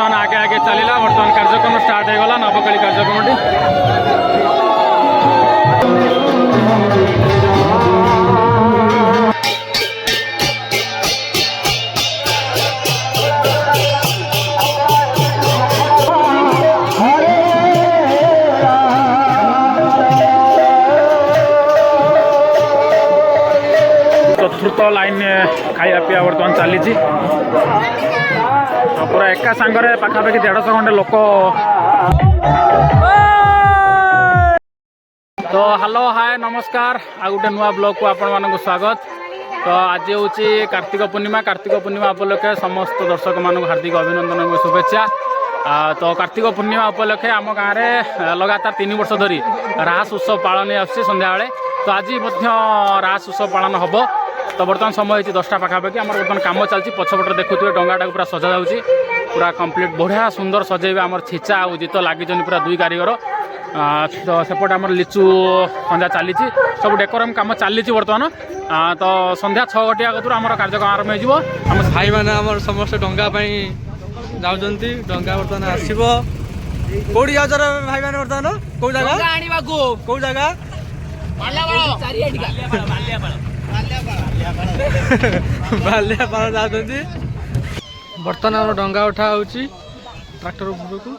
बर्तमान आगे आगे चलला बर्तमान कार्यक्रम स्टार्ट हो गला नवकली कार्यक्रमटी चतुर्थ लाइन खाया पीया बर्तमान चली पूरा एका सांगरे पाखापाखि 150 खंडे लोक तो हेलो हाय नमस्कार आ गोटे नुआ ब्लॉग को आपण मानक स्वागत। तो आज हूँ कार्तिक पूर्णिमा उपलक्षे समस्त दर्शक मानक हार्दिक अभिनंदन और शुभेच्छा। तो कार्तिक पूर्णिमा उपलक्षे आम गाँव में लगातार 3 वर्ष धरी रास उत्सव पालन आसंध्या बेले तो आज रास उत्सव पालन हम। तो बर्तमान समय होती 10टा पाखापाखि आम बर्तमान कम चलती पछपटे देखुए डंगाटा पूरा सजा जाऊँगी पूरा कंप्लीट बढ़िया सुंदर सजेबे आम छीचा और जीत लगी पूरा 2 कारीगर। तो सेपटे आम लिचु खंजा चली सब डेकोरम कम चली बर्तमान। तो संध्या 6 घटिया कतु आम कार्यक्रम आरंभ हो भाई मैंने समस्त डंगा जाऊँगी डंगा बर्तमान आसो कौटी जाऊ भाई मैंने बर्तमान कौ जगह कौ जगह बाल्यापाड़ जाऊँगी बर्तमान आम डंगा उठा हो ट्रैक्टर उपरकू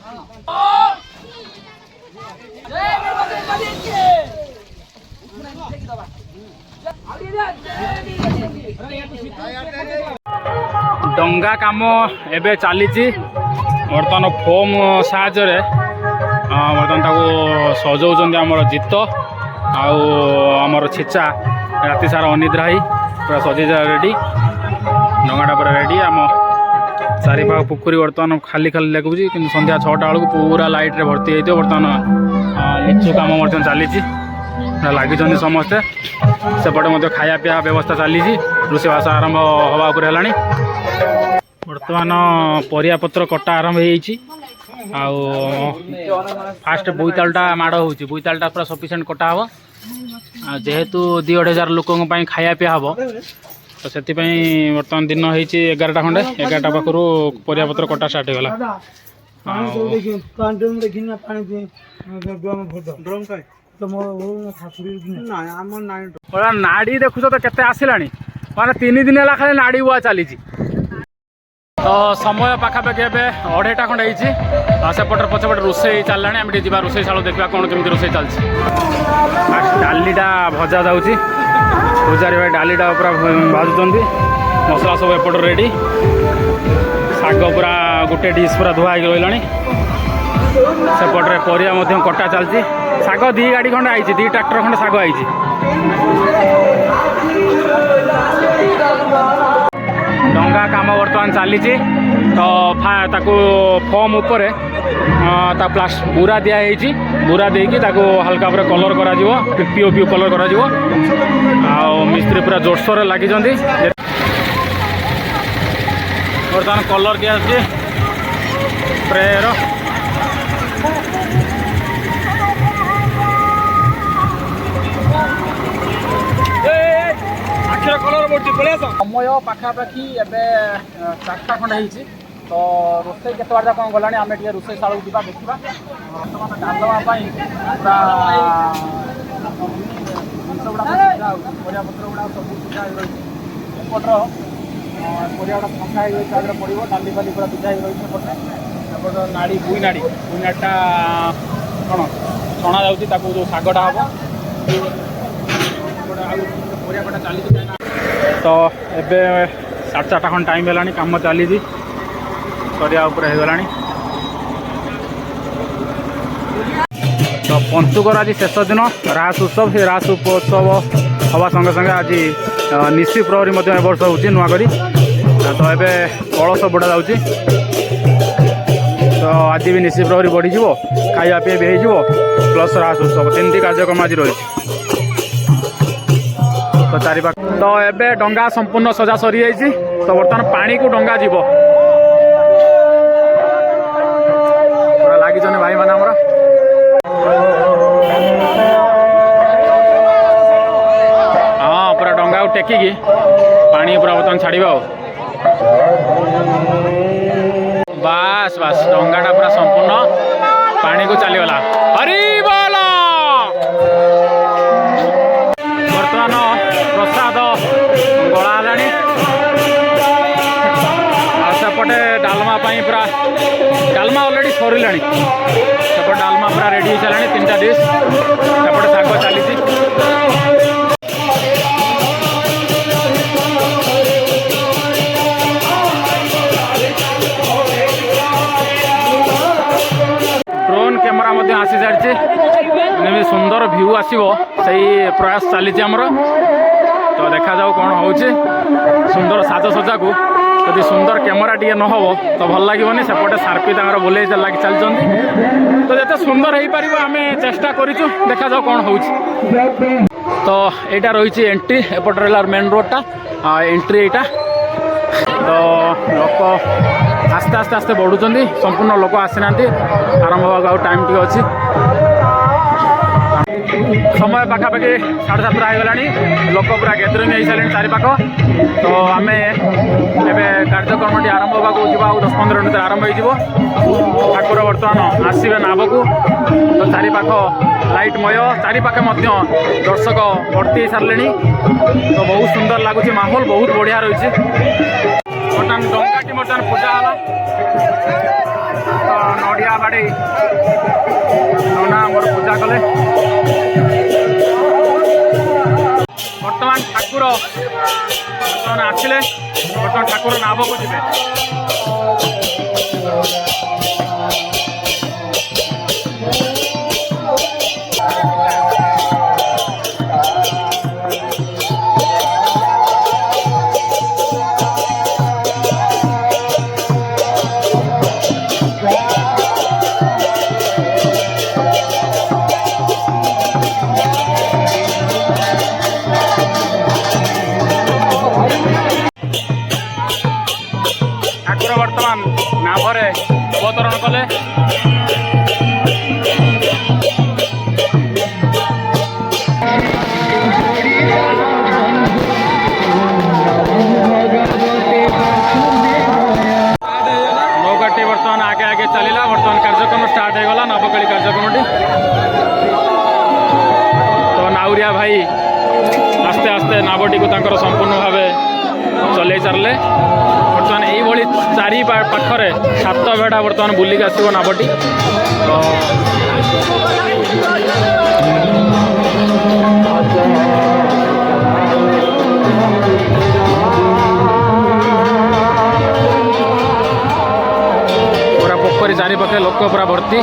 डंगा काम एबे चली बर्तमान फोम साहाय्य बर्तमान सजाऊँ आमर जीत आमर छेचा राति सारा अनिद्रा ही पूरा सजे रेडी डंगाटा पूरा रेडी आम चारि पाख पुखरी बर्तमान खाली खाली लगुच कि संध्या 6टा बेलू पूरा लाइट रे भर्ती होती बर्तमान लिचु कम चली लगी समस्ते सेपटे खाया पीया व्यवस्था चली रोषेबास आरंभ हवा उपर है बर्तमान परिया पत्र कटा आरंभ हो फास्ट बोईतालटा माड़ हो बोईतालटा पूरा सफिसीयंट कटा हम जेहेतु 2-2,500 लोक खाया पीया हम तो से बर्तमान दिन हो 11टा खंडे 11टा पाखु परिया पत्र कटा स्टार्ट होगा नाड़ी देखुच तो केते आसला माने 3 दिन है खाली नाड़ी बुआ चली। तो समय पाखापाखि एवं 2:30 खंडे सेपटे पछपटे रोषे चलला आम जा रोषे शाला देखा कौन केमी रोषे चलती डालीटा भजा जाऊँगी पूजारी भाई डालीटा पूरा भाजुंट मसला सब एपट रेडी शाग पूरा गोटे डिश पूरा धुआ हो रहा सेपटे परिया कटा चलती शाग 2 गाड़ी खंडे आई 2 ट्रैक्टर खंडे शाग आई डंगा काम बर्तमान चली तो फॉर्म उपर बुरा दिखाई बुरा देकी हल्का पूरा कलर करा पीओ कलर करा मिस्त्री पूरा जोरसोर लगी बर्तमान कलर दिया स्प्रेर समय पाखापाखि एवं 4टा खंडे तो रोषे केत बार कौन गलानी आम रोषे शाला जा देखा बर्तमान डालवाई पूरा जिन गुड़ा परिया पत्र गुड़ा सब सुधा रही एपटर परिया गुड़ा फंका पड़ो डाली फाली पूरा सुधा रही सेपटे नाड़ी बुई नाड़ीटा कौन छणा जाऊँगी जो शागटा हम परिया कटा चली तो एबे 4:30 खंड टाइम है कम चली सरिया उपर होगा। तो पंचुकर आज शेष दिन रास उत्सव से रास उत्सव हवा संगे संगे आज निशी प्रहरी वर्ष हो नुआकरी तो ये कलश बुड़ा जाऊँगी तो आज भी निशी प्रहरी बढ़ीज खाया पीया भी हो प्लस रास उत्सव 3टी कार्यक्रम आज रही तो 4 पाख तो एबे डंगा संपूर्ण सजा सरी जाइए तो बर्तमान पानी को डंगा जीव पूरा लगी भाई मैंने हाँ पूरा डंगा टेकिकी पानी पूरा बर्तमान छाड़ा बास बास बास डंगाटा पूरा संपूर्ण पानी को चलीगला हरि बोल बर्तमान प्रसाद गला सेपटे डालमा पूरा डालमा अलरेडी सर सेपटे डालमा पूरा रेडी हो सारे 3टा डिश सेपटे शाग चली ड्रोन कैमेरा आसी सारी सुंदर व्यू आसो से प्रयास चली तो देखा जाऊ कौन हो सुंदर साजसज्जा को यदि सुंदर कैमेरा टी न हो तो भल लगे सेपटे सार्पी बुले लगे चलते तो जिते सुंदर हो पार आम चेष्टा करूँ देखा जाऊ कौन हो तो यहाँ रही एंट्री एपट रहा मेन रोडटा एंट्री यहाँ तो लोक आस्ते आस्ते आस्ते बढ़ुं संपूर्ण लोक आसी ना आरंभ होगा टाइम टी अच्छी समय पाखापाखि 7:30 होगा लोक पूरा गैदरिंग हो सारे चारिपाख तो आम कार्यक्रम टी आरंभ होगा 10-15 मिनट आरंभ हो ठाकुर बर्तमान आसवे नाभ को तो चारिपाख लाइटमय चारिपाखे दर्शक भर्ती सारे तो बहुत सुंदर लगुच माहौल बहुत बढ़िया रही बर्तमान डंगाटी बर्तमान पूजा है तो नड़िया बाड़ी नना मोर पूजा कले बर्तमान ठाकुर बर्तमान आसिले बर्तमान ठाकुर नाभ को जी बर्तमान नाभरे अवतरण कले नौकाटी बर्तमान आगे आगे चलला बर्तमान कार्यक्रम स्टार्ट होगा नवकली कार्यक्रम तो नाउरिया भाई आस्ते आस्ते नावटी को संपूर्ण भाव चल सारे बर्तमान यही चारि पाखरे 7 बेड़ा बर्तमान बुलिक आसो नावटी तो पूरा पोखरी चारिपाखे लोक पूरा भर्ती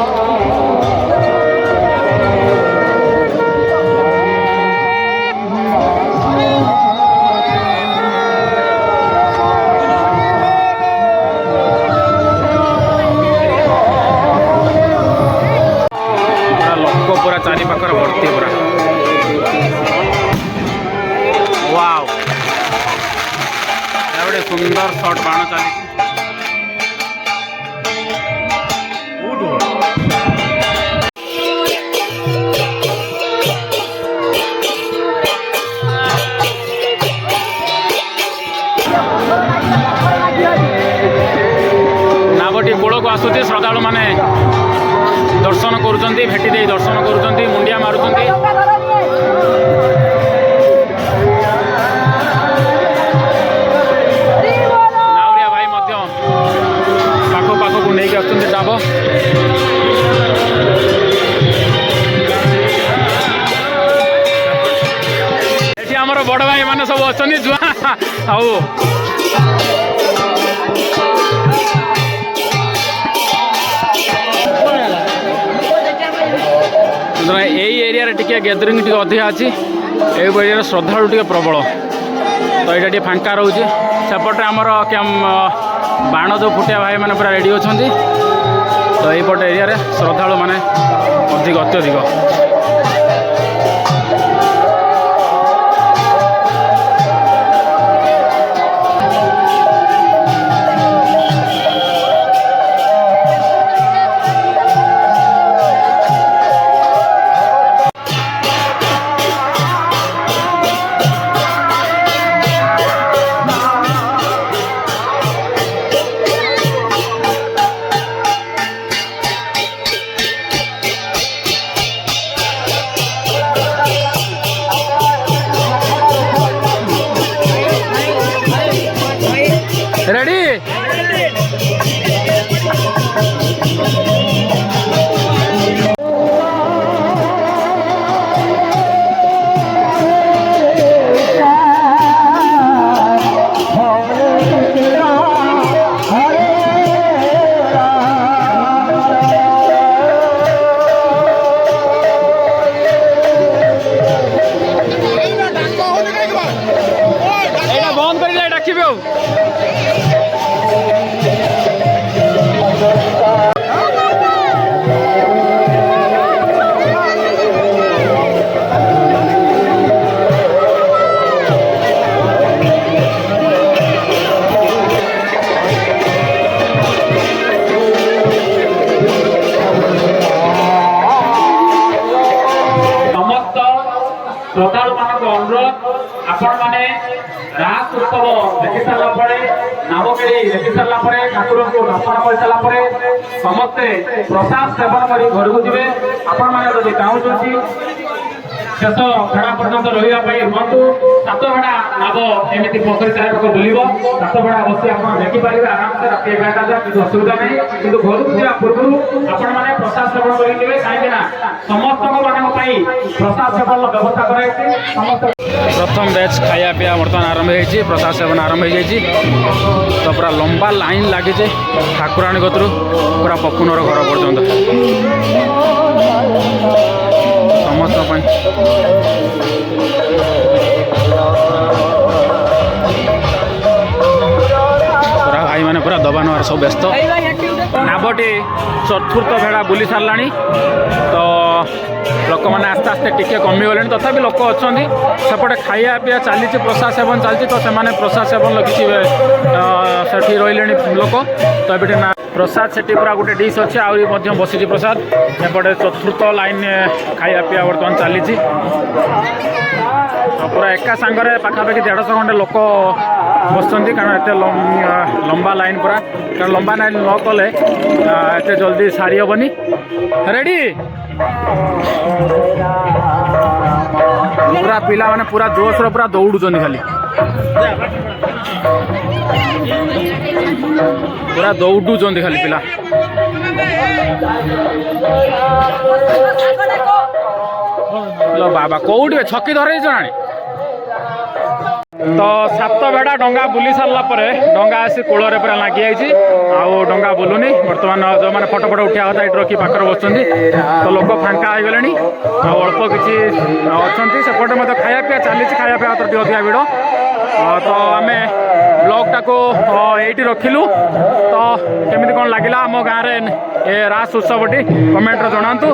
पूरा चारि पाखर भर्ती पूरा वाव गोटे सुंदर शॉट बाण चली नावटी कूल को आसुची श्रद्धालु माने दर्शन करुँच भेटी दे दर्शन करुँच मुंडिया मारुँच नाउरिया भाई पाख पाख को लेकिन आसुँच डाब ये आमर बड़ भाई मैंने सब अच्छा जुआ आउ यही एरिया टिके गैदरिंग टी अधिक अच्छी एरिया श्रद्धालु टे प्रबल तो यहाँ टे फांका रोचे सेपटे आमर बाण जो फुटिया भाई मैंने पूरा रेडी अच्छा तो यपट एरिया श्रद्धालु मैंने अधिक अत्यधिक आपण माने रास उत्सव देखि सारा परे नामकेरी देखि सारा परे ठाकुर को दर्शन कर सारा परे समस्ते प्रसाद सेवन करी घर को जिवे आपण माने जदि चाहूछी शेष भेड़ा पर्यंत रही रुहतु सात भेड़ा नाव एमती पोखरी चारिपाख बुलब सात भेड़ा बसी आप देखिपारे आराम से रात 11टा जाए किसी असुविधा नहीं कि घर को जा पूर्व आपण मैंने प्रसाद सेवन करेंगे कहीं समस्त प्रसाद सेवन व्यवस्था कर प्रथम बैच खाया पिया बर्तमान आरंभ हो प्रसाद सेवन आरंभ हो तो पूरा लंबा लाइन लगी ठाकुराणी कतरू पूरा पपुनर घर पर्यंत समस्त पूरा भाई मैंने पूरा दबा नवार सब व्यस्त नावटी चतुर्थ भेड़ा बुली सारा तो लोक मैंने आस्ते आस्ते टिके कमिगले तथापि लोक अच्छा सेपटे खाया पीया चली प्रसाद सेवन चलती तो से प्रसाद सेवन किसी से रही लोक तो ये प्रसाद से पूरा गोटे डिश अच्छे आहरी बसी प्रसाद एपटे चतुर्थ लाइन खाया पीया बर्तमान चली पूरा एका सांगरे पाखापाखि 150 खंडे लोक बस कारण एत लंबा लाइन पूरा कारण लंबा लाइन न कले एत जल्दी सारी हेनी रेडी पूरा पिला माने पूरा जोश रो पूरा दौड़ुचंदी खाली पूरा दौड़ुचंदी खाली पिला लो बाबा कौटी छकी धरे जानी तो सात भेड़ा डंगा बुली सारा डंगा आसी कूल पूरा लगी जाइए आउ डंगा बुलूनी बर्तमान जो मैंने फटो फटो उठा था ये रखी पाखर बस तो लोक फांका हो गले अल्प किसी अच्छा सेपटे मत खाया पीया चली खाया पीया तो अधिका भिड़ तो आम ब्लॉग टाको ये रखिलु तो केमी कौन लगे आम गाँव में रास उत्सवटी कमेंट जनातु।